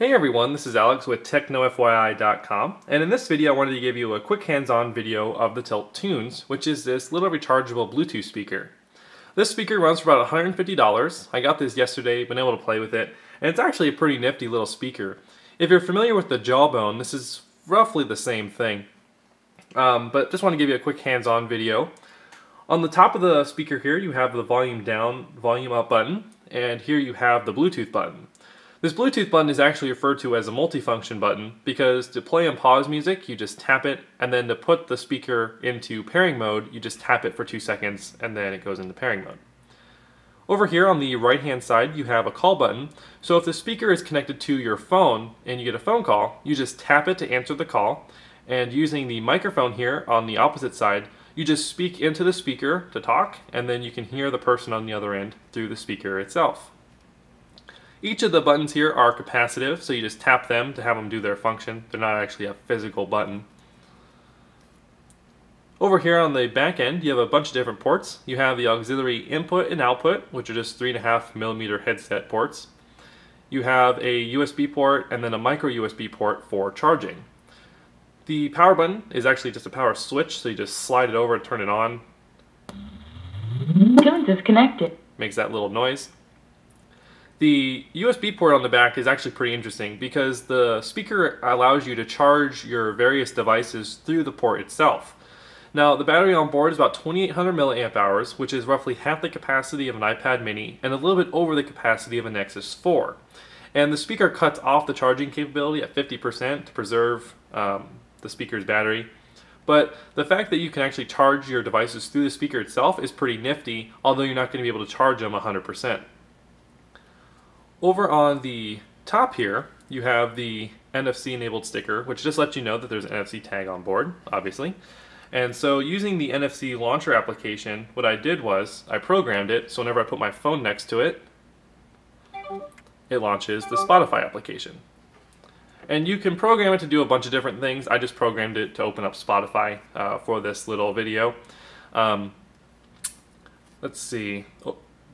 Hey everyone, this is Alex with Techno-FYI.com, and in this video I wanted to give you a quick hands-on video of the TYLT TUNZ, which is this little rechargeable Bluetooth speaker. This speaker runs for about $150. I got this yesterday, been able to play with it, and it's actually a pretty nifty little speaker. If you're familiar with the Jawbone, this is roughly the same thing. But just want to give you a quick hands-on video. On the top of the speaker here you have the volume down, volume up button, and here you have the Bluetooth button. This Bluetooth button is actually referred to as a multifunction button because to play and pause music you just tap it, and then to put the speaker into pairing mode you just tap it for 2 seconds and then it goes into pairing mode. Over here on the right hand side you have a call button, so if the speaker is connected to your phone and you get a phone call, you just tap it to answer the call, and using the microphone here on the opposite side you just speak into the speaker to talk, and then you can hear the person on the other end through the speaker itself. Each of the buttons here are capacitive, so you just tap them to have them do their function. They're not actually a physical button. Over here on the back end, you have a bunch of different ports. You have the auxiliary input and output, which are just 3.5mm headset ports. You have a USB port and then a micro USB port for charging. The power button is actually just a power switch, so you just slide it over to turn it on. TUNZ is connected. Makes that little noise. The USB port on the back is actually pretty interesting because the speaker allows you to charge your various devices through the port itself. Now the battery on board is about 2800 milliamp hours, which is roughly half the capacity of an iPad mini and a little bit over the capacity of a Nexus 4. And the speaker cuts off the charging capability at 50% to preserve the speaker's battery. But the fact that you can actually charge your devices through the speaker itself is pretty nifty, although you're not going to be able to charge them 100%. Over on the top here, you have the NFC enabled sticker, which just lets you know that there's an NFC tag on board, obviously. And so using the NFC launcher application, what I did was I programmed it so whenever I put my phone next to it, it launches the Spotify application. And you can program it to do a bunch of different things. I just programmed it to open up Spotify for this little video. Let's see.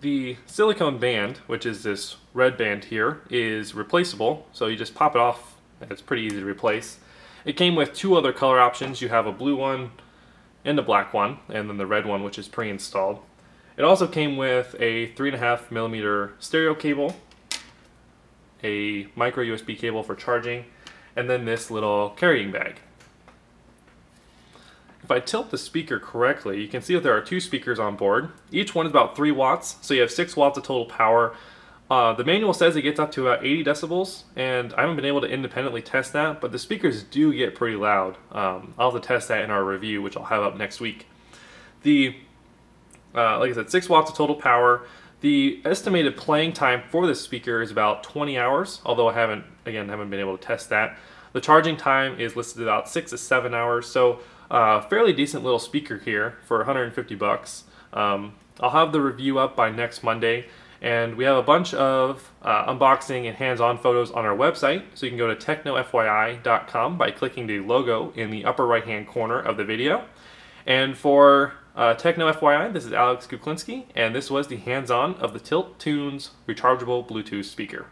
The silicone band, which is this red band here, is replaceable, so you just pop it off and it's pretty easy to replace. It came with two other color options. You have a blue one and a black one, and then the red one, which is pre-installed. It also came with a 3.5mm stereo cable, a micro USB cable for charging, and then this little carrying bag. If I tilt the speaker correctly, you can see that there are two speakers on board. Each one is about 3 watts, so you have 6 watts of total power. The manual says it gets up to about 80 decibels, and I haven't been able to independently test that, but the speakers do get pretty loud. I'll have to test that in our review, which I'll have up next week. Like I said, 6 watts of total power. The estimated playing time for this speaker is about 20 hours, although I haven't been able to test that. The charging time is listed about 6 to 7 hours, so fairly decent little speaker here for 150 bucks. I'll have the review up by next Monday, and we have a bunch of unboxing and hands-on photos on our website, so you can go to technofyi.com by clicking the logo in the upper right hand corner of the video. And for Techno-FYI, this is Alex Kuklinski, and this was the hands-on of the TYLT TUNZ Rechargeable Bluetooth speaker.